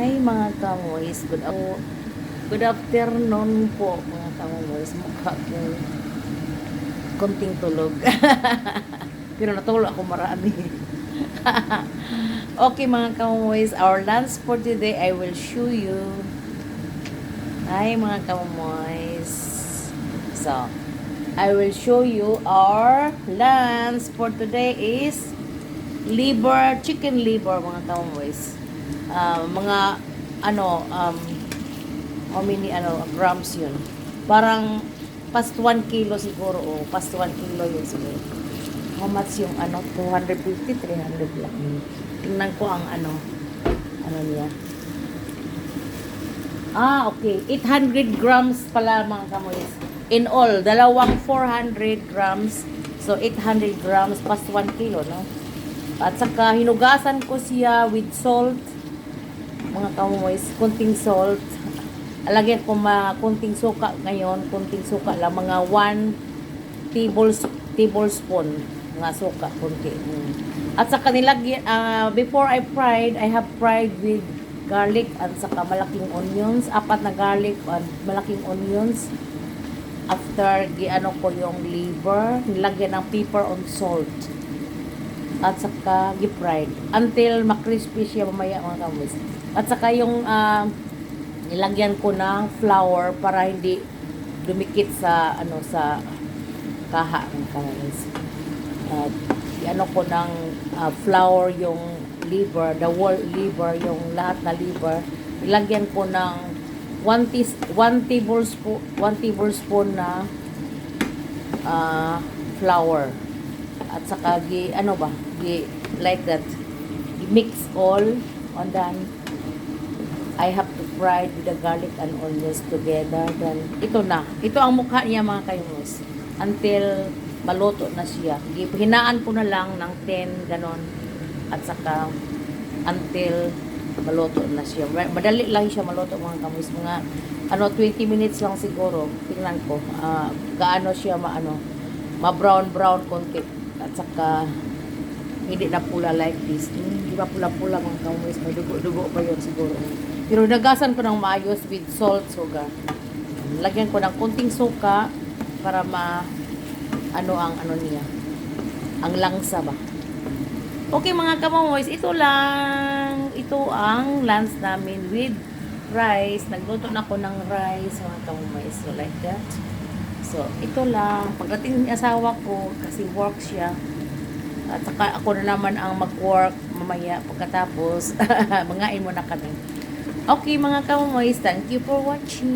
Hi mga kamoys, good afternoon po mga kamoys. Mukha kong konting tulog. Pero natulog ako marami. Okay mga kamoys, our lunch for today I will show you. Hi mga kamoys. So, I will show you our lunch for today is chicken liver mga kamoys. Mga how many grams yun, parang past 1 kilo siguro, past 1 kilo yun siguro. How much yung 250, 300 lang. Tingnan ko ang ano niya. Okay, 800 grams pala mga kamoys in all, dalawang 400 grams, so 800 grams past 1 kilo, no? At saka hinugasan ko siya with salt mga kamoys, kunting salt. Alagyan ko kunting suka ngayon, kunting suka lang, mga 1 tablespoon nga suka, kunti. At saka nilagyan, before I have fried with garlic at saka malaking onions, 4 na garlic at malaking onions. After giano ko yung liver, nilagyan ng pepper and salt. At saka gi-fried until makrispy siya mamaya mga kamoys. At saka yung nilagyan ko ng flour para hindi dumikit sa sa kaha ng kamoys. At ko ng flour yung liver, the whole liver, yung lahat na liver. Nilagyan ko ng 1 tablespoon na flour. At saka like that, mix all and then I have to fry with the garlic and onions together. Then ito ang mukha niya mga kayonos until maluto na siya. Hinaan ko na lang ng 10 ganon, at saka until maluto na siya. Madali lang siya maluto mga kamoys, mga 20 minutes lang siguro. Tingnan ko gaano siya ma-brown konti, at saka hindi na pula like this. Hindi ba pula-pula mga kamoys, may dugo pa yun siguro. Pero nagasan ko ng maayos with salt, sugar. Lagyan ko ng kunting suka para ang niya, ang langsa ba. Okay mga kamoys, ito ang lunch namin with rice. Nagluto na ako ng rice mga kamoys, so like that. So ito lang, pagdating ng asawa ko kasi work siya, at saka ako na naman ang mag-work mamaya pagkatapos. Mangain muna kami. Okay mga kamoys, thank you for watching.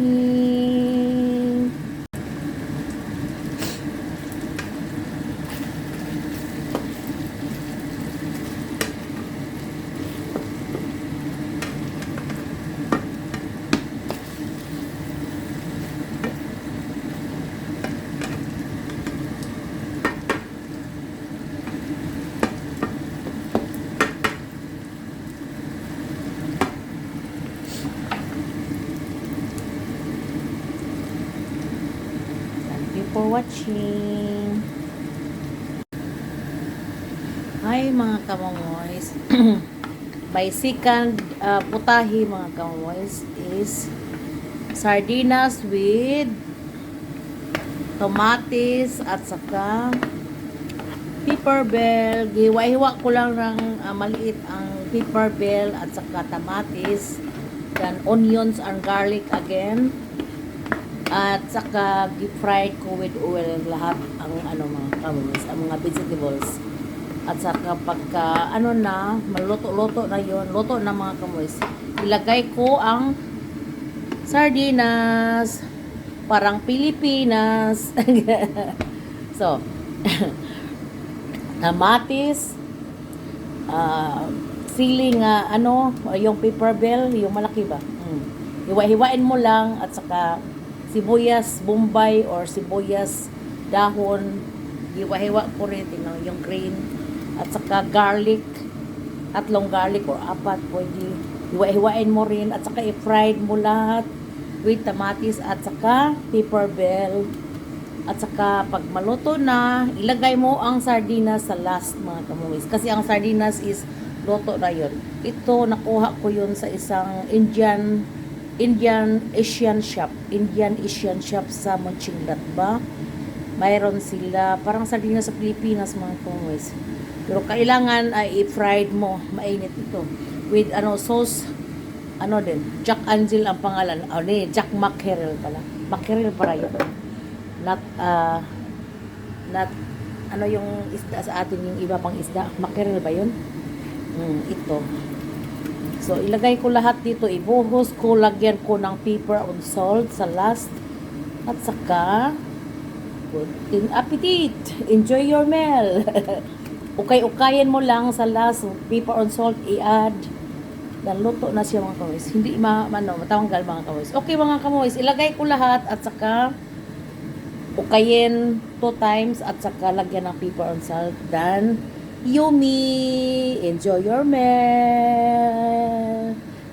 For watching. Hi mga kamoys. My second putahe mga kamoys is sardinas with tomatis at saka pepper bell. Hiwa-hiwa ko lang ng maliit ang pepper bell at saka tomatis, then onions and garlic again. At saka fried ko with oil lahat ang mga kamoys, ang mga vegetables. At saka pagka maluto-luto na yon, luto na mga kamoys, ilagay ko ang sardinas, parang Pilipinas. So kamatis, siling yung pepper bell, yung malaki ba, hiwa-hiwain mo lang, at saka sibuyas bombay or sibuyas dahon, hiwa-hiwa ko rin, yung green, at saka garlic, 3 garlic or 4 pwede, hiwa-hiwain mo rin, at saka i-fried mo lahat with tomatis at saka pepper bell. At saka pag maluto na, ilagay mo ang sardinas sa last mga kamoys, kasi ang sardinas is Luto na yun. Ito, nakuha ko yun sa isang Indian Asian shop sa Mönchengladbach ba? Mayroon sila, parang sardinas sa Pilipinas mga kamoys. Pero kailangan ay i-fried mo, mainit ito. With sauce, Jack Angel ang pangalan. Jack Mackerel pala. Mackerel para yun. Not, not, yung isda sa atin, yung iba pang isda. Mackerel ba yun? Ito. So, ilagay ko lahat dito. Ibuhos ko, lagyan ko ng pepper and salt sa last. At saka, good appetite! Enjoy your meal! Ukay-ukayin mo lang sa last. Pepper and salt, i-add. Dan luto na siya mga kamoys. Hindi matanggal mga kamoys. Okay mga kamoys, ilagay ko lahat at saka ukayin 2 times at saka lagyan ng pepper and salt. Dan yummy! Enjoy your meal!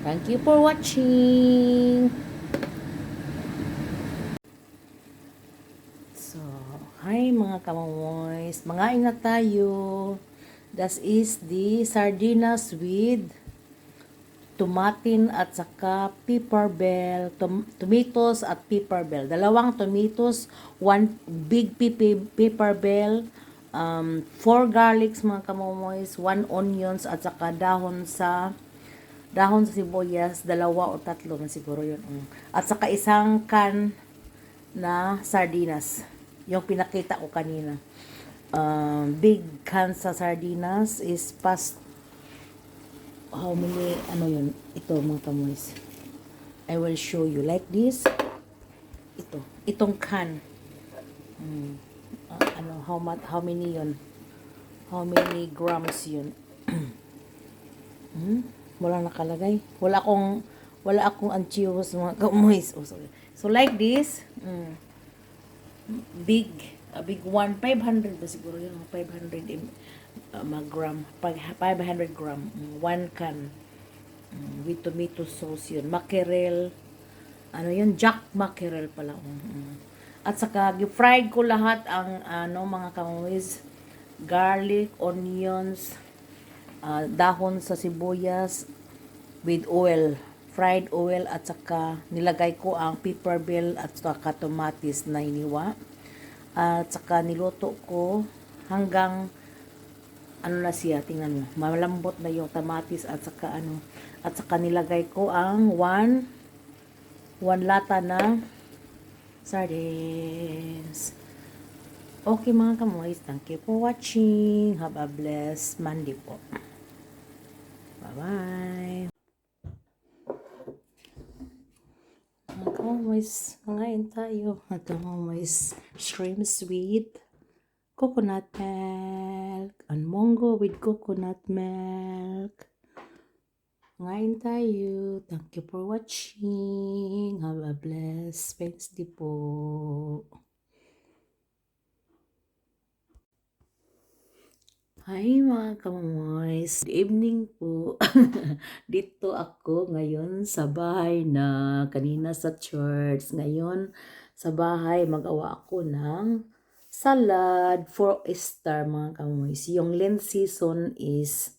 Thank you for watching! So, hi mga kamoys. Mangain na tayo. That is the sardinas with tomatin at saka pepper bell, tomatoes at pepper bell. 2 tomatoes, 1 big pepper bell, 4 garlics mga kamomoys, 1 onions at saka dahon sa sibuyas, 2 o 3 na siguro yun. At saka isang can na sardinas, yung pinakita ko kanina. Big can sa sardinas is past how many, yun, ito mga kamoys. I will show you like this. Itong can. How many yun? How many grams yun? Wala nakalagay. Wala akong anchivos mga kamoys. Oh, sorry. So like this, a big one, 500 ba siguro yun, 500 gram, 500 gram, 1 can, with tomato sauce yun, mackerel, yun, Jack Mackerel pala. At saka, fried ko lahat ang, mga kamoys, garlic, onions, dahon sa sibuyas, with oil, fried oil, at saka, nilagay ko ang pepper bell, at saka tomatis na hiniwa, at saka niluto ko, hanggang, na siya, tingnan mo, malambot na yung tamatis at saka nilagay ko ang 1 lata na sardines. Okay mga kamoys, thank you for watching. Have a blessed Monday po. Bye-bye. Mga kamoys, mangain tayo. Mga kamoys, shrimp sweet coconut milk and mango with coconut milk. Ngayon tayo. Thank you for watching. Have a blessed Wednesday po. Hi mga kamoys. Good evening po. Dito ako ngayon sa bahay na kanina sa church. Ngayon sa bahay magawa ako ng salad for Easter mga kamoys. Yung Lent season is,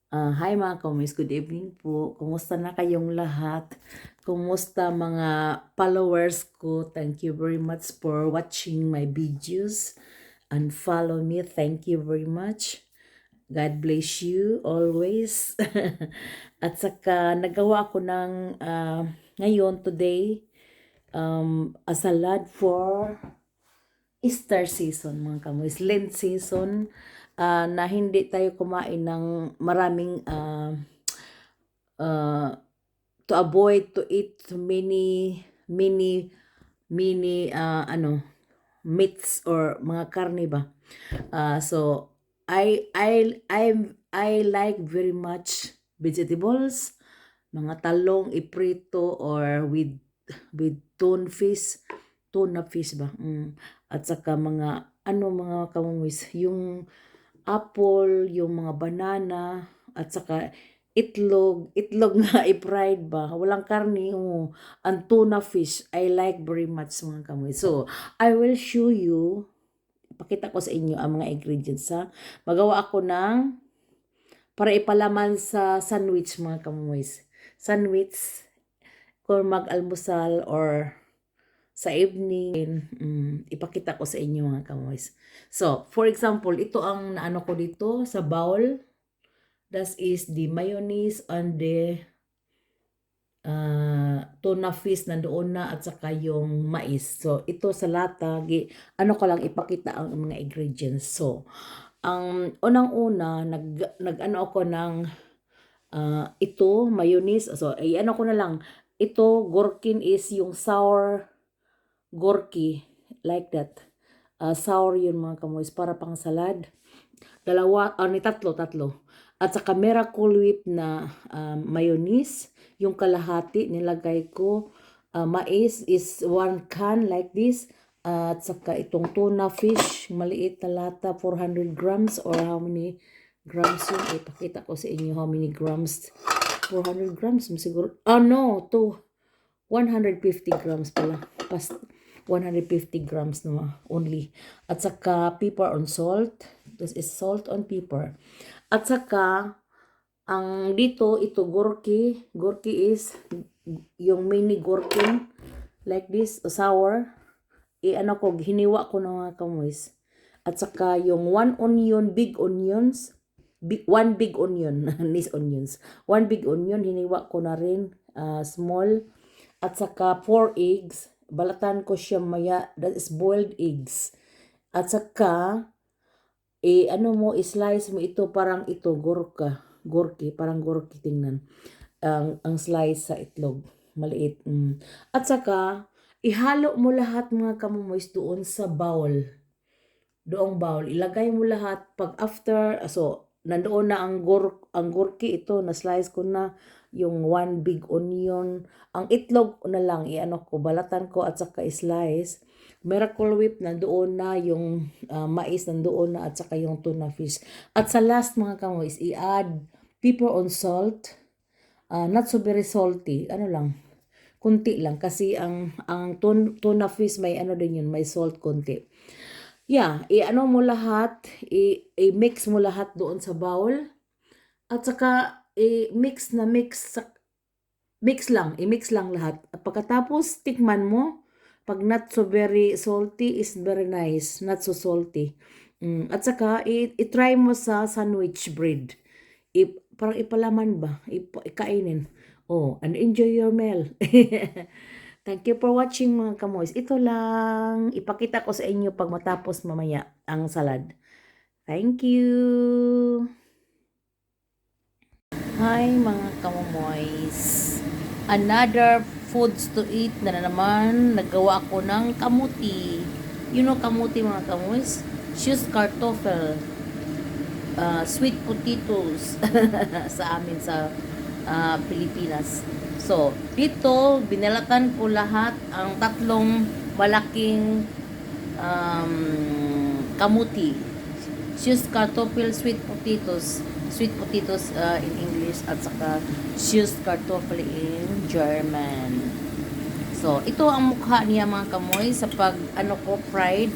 hi mga kamoys, good evening po. Kumusta na kayong lahat? Kumusta mga followers ko? Thank you very much for watching my videos and follow me. Thank you very much. God bless you always. At saka nagawa ako ng ngayon today a salad for Easter season mga kamoys, Lent season, na hindi tayo kumain ng maraming to avoid to eat many meats or mga karne ba. So I like very much vegetables, mga talong iprito or with tuna fish ba. At saka mga mga kamoys, yung apple, yung mga banana, at saka itlog nga i-fried ba, walang karne, ang tuna fish, I like very much mga kamoys. So, I will show you, pakita ko sa inyo ang mga ingredients ha. Magawa ako ng para ipalaman sa sandwich mga kamoys. Sandwich kung mag-almusal or sa evening, ipakita ko sa inyo mga kamoys. So, for example, ito ang naano ko dito sa bowl. That is the mayonnaise and the tuna fish nandoon na at saka yung mais. So, ito sa lata, ano ko lang ipakita ang mga ingredients. So, ang unang-una, nag-ano ako ng ito, mayonnaise. So, ay ano ko na lang, ito, gherkin is yung sour gorky, like that. Sour yun mga kamoys, para pang salad. Tatlo. At saka Miracle Whip na mayonnaise, yung kalahati nilagay ko. Mais is 1 can like this. At saka itong tuna fish, maliit na lata, 400 grams or how many grams yun? Ipakita ko sa inyo how many grams. 400 grams siguro. No, 150 grams pala. 150 grams na only. At saka pepper and salt. This is salt and pepper. At saka ang dito ito gorky. Gorky is yung mini gherkin like this, sour. Ano ko, hiniwa ko na mga kamoys. At saka yung 1 onion, big onions. 1 big onion, these onions. 1 big onion, hiniwa ko na rin, small. At saka 4 eggs. Balatan ko siya maya, that is boiled eggs. At saka, slice mo ito, parang ito, gorky, parang gorky tingnan. Ang slice sa itlog, maliit. At saka, ihalo mo lahat mga kamomoys doon sa bowl. Doong bowl, ilagay mo lahat. Pag after, nandoon na ang gorky ito, na-slice ko na yung 1 big onion. Ang itlog na lang, balatan ko at saka slice. Miracle Whip, nandoon na yung mais, nandoon na at saka yung tuna fish. At sa last mga kamoys, i-add pepper and salt. Not so very salty, kunti lang. Kasi ang tuna fish may din yun, may salt kunti. Yeah, mo lahat, i-mix mo lahat doon sa bowl. At saka, i-mix lang lahat. At pagkatapos, tikman mo. Pag not so very salty, is very nice. Not so salty. At saka, i-try mo sa sandwich bread. Parang ipalaman ba? Ikainin. And enjoy your meal. Thank you for watching mga kamoys. Ito lang. Ipakita ko sa inyo pag matapos mamaya ang salad. Thank you. Hi mga kamomoys. Another foods to eat na naman. Nagawa ko ng kamuti. You know kamuti mga kamoys? Swiss kartoffel. Sweet potatoes sa amin sa Pilipinas. So, dito binalatan ko lahat ang tatlong malaking kamuti. Swiss kartoffel, sweet potatoes in English at saka Swiss kartoffel in German. So, ito ang mukha niya mga kamoy sa pag fried.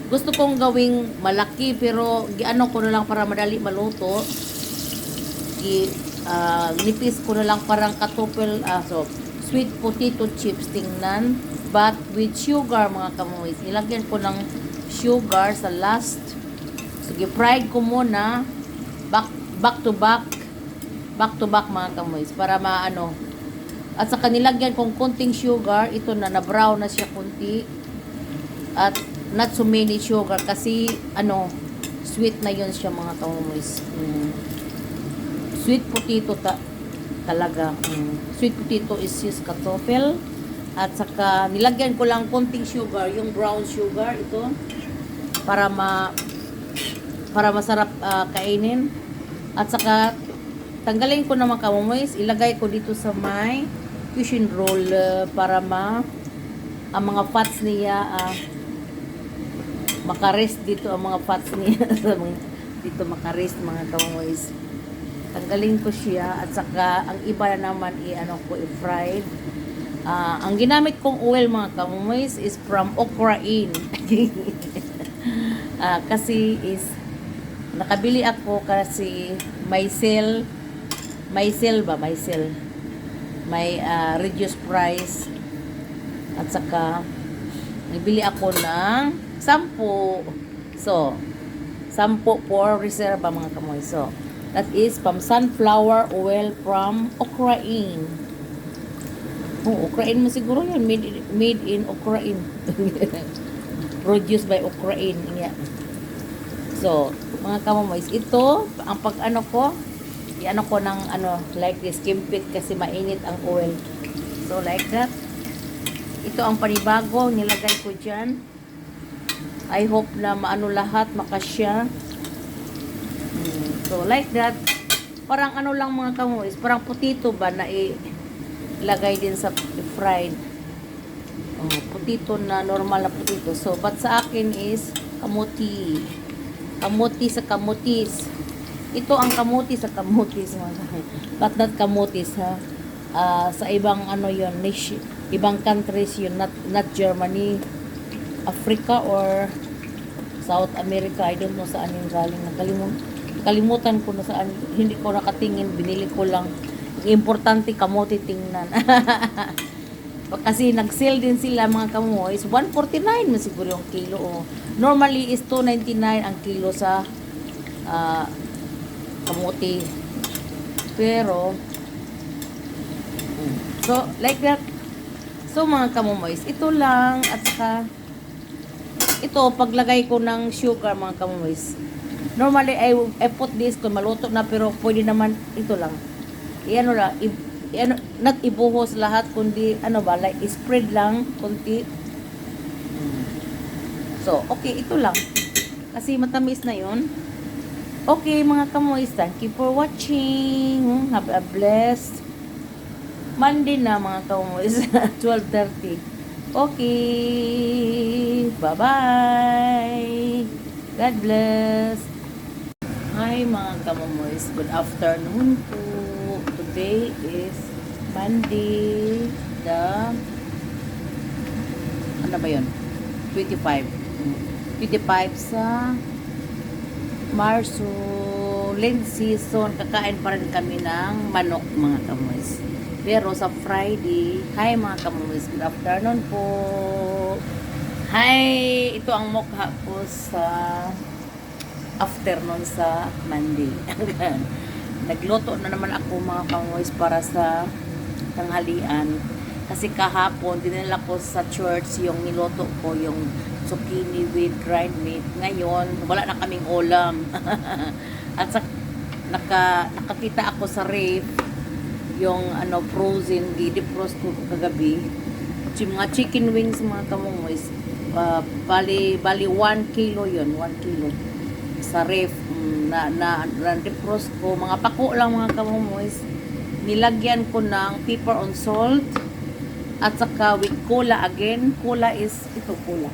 Gusto kong gawing malaki pero ko na lang para madali maluto. Nipis ko na lang parang kartoffel, sweet potato chips tingnan, but with sugar mga kamoy. Nilagyan ko ng sugar sa last. Sige, fried ko muna back to back mga kamoy para maano. At saka nilagyan kong konting sugar, ito na brown na siya kunti. At not so many sugar kasi sweet na yun siya mga kamoy. Sweet potato talaga. Sweet potato is Swiss kartoffel. At saka nilagyan ko lang konting sugar, yung brown sugar ito para masarap kainin. At saka tanggalin ko na mga kamomoys, ilagay ko dito sa may cushion roll para ang mga fats niya makarest dito, ang mga fats niya dito makarest mga kamomoys. Tanggalin ko siya at saka ang iba na naman i-fried. Ang ginamit kong oil mga kamomoys is from Okrain. Kasi is Nakabili ako kasi may sale. May sale ba? May sale. May reduced price. At saka, nabili ako ng 10. So, 10 for reserva mga kamoy. So, that is from sunflower oil from Ukraine. Oh, Ukraine mo siguro yun. Made in Ukraine. Produced by Ukraine. Yeah. So, mga kamoy, ito, ang pag-ano ko, i-ano ko ng like this, kimpit kasi mainit ang oil. So, like that. Ito ang panibago, nilagay ko dyan. I hope na maano lahat, makasya. So, like that. Parang ano lang mga kamoy, parang putito ba na ilagay din sa fried. Putito na, normal na putito. So, but sa akin is kamuti. Kamuti sa kamutis. Ito ang kamuti sa kamutis. But not kamutis, ha? Sa ibang yon, ibang countries yun, not Germany, Africa or South America. I don't know saan yung galing. Nakalimutan ko na saan. Hindi ko nakatingin. Binili ko lang. Importante kamuti tingnan. Kasi nag-sale din sila mga kamoy. Is 149 man siguro yung kilo. Normally is 299 ang kilo sa kamuti. Pero so like that. So mga kamomoys, ito lang. At saka ito paglagay ko ng sugar mga kamomoys. Normally I put this kung maluto na, pero pwede naman ito lang. Not ibuhos lahat, kundi like spread lang kunti. So okay, ito lang kasi matamis na yon. Okay mga kamoys, thank you for watching. Have a blessed Monday na mga kamoys. 12:30. Okay, bye bye, God bless. Hi mga kamomoys, good afternoon po. Today is Monday, the ano ba yun? 25 sa Marso, Lent season. Kakain pa rin kami ng manok mga kamoys. Pero sa Friday, hi mga kamoys, good afternoon po. Hi, ito ang mukha ko sa afternoon sa Monday. Nagluto na naman ako mga kamoys para sa tanghalian. Kasi kahapon, dinala ko sa church yung niloto ko, yung zucchini with dried meat. Ngayon, wala na kaming ulam. At sa, nakakita ako sa ref, yung frozen, i-defrost ko kagabi. Mga chicken wings mga kamoys. Bali 1 kilo yun, 1 kilo. Sa ref, na defrost ko. Mga pako lang mga kamoys. Nilagyan ko ng pepper and salt. At saka with cola again. Cola is, ito cola.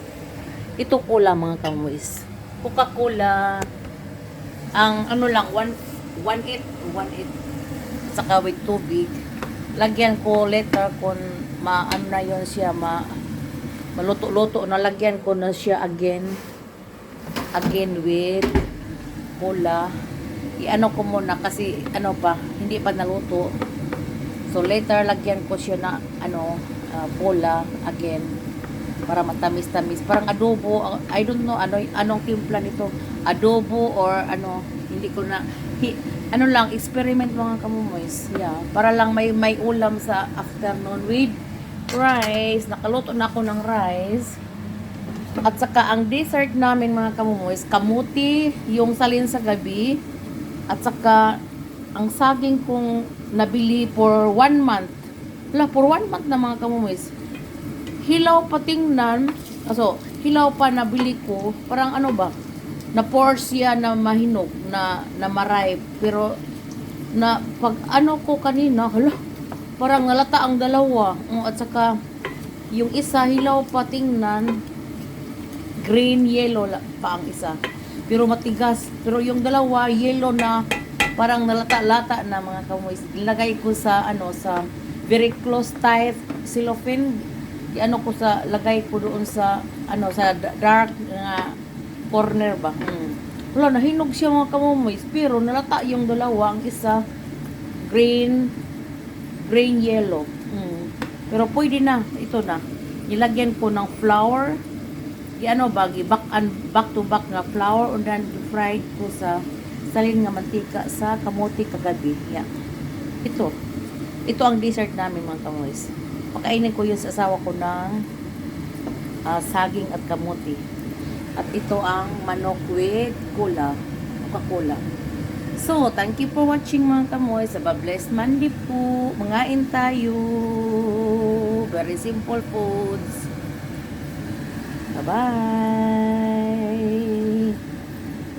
Ito cola mga kamoys. Coca-Cola. Ang lang, 1.8. Saka with tubig. Lagyan ko later kung na yun siya, maluto-luto. Nalagyan ko na siya again with cola. I-ano ko muna kasi hindi pa naluto. So later lagyan ko siya na cola again para matamis-tamis. Parang adobo. I don't know anong timpla nito. Adobo or hindi ko na lang experiment mga kamomoys. Yeah, para lang may ulam sa afternoon with rice. Nakaluto na ako ng rice. At saka ang dessert namin mga kamomoys, kamuti, yung salin sa gabi. At saka ang saging kong nabili for 1 month. For 1 month na mga kamomoys. Hilaw pa tingnan. Hilaw pa nabili ko. Parang na pour siya na mahinog, na maray. Pero pag ko kanina, parang nalata ang dalawa. At saka yung isa hilaw pa tingnan, green yellow pa ang isa. Pero matigas. Pero yung dalawa yellow na parang nalata-lata na mga kamoys. Ilagay ko sa sa very close tight cellophane. Lagay ko doon sa sa dark na corner ba. Wala, nahinog siya mga kamomoys. Pero nalata yung dalawa. Ang isa, green yellow. Pero pwede na. Ito na. Nilagyan ko ng flour. Ano ba, back to back nga flour. And then fried ko sa salin nga mantika sa kamote kagabi. Yeah. Ito ang dessert namin mga kamoys. Pakainin ko yun sa asawa ko ng saging at kamote. At ito ang manok with Coca-Cola. So, thank you for watching mga kamoy. Sa Blessed Monday po. Mangain tayo. Very simple foods. Bye-bye.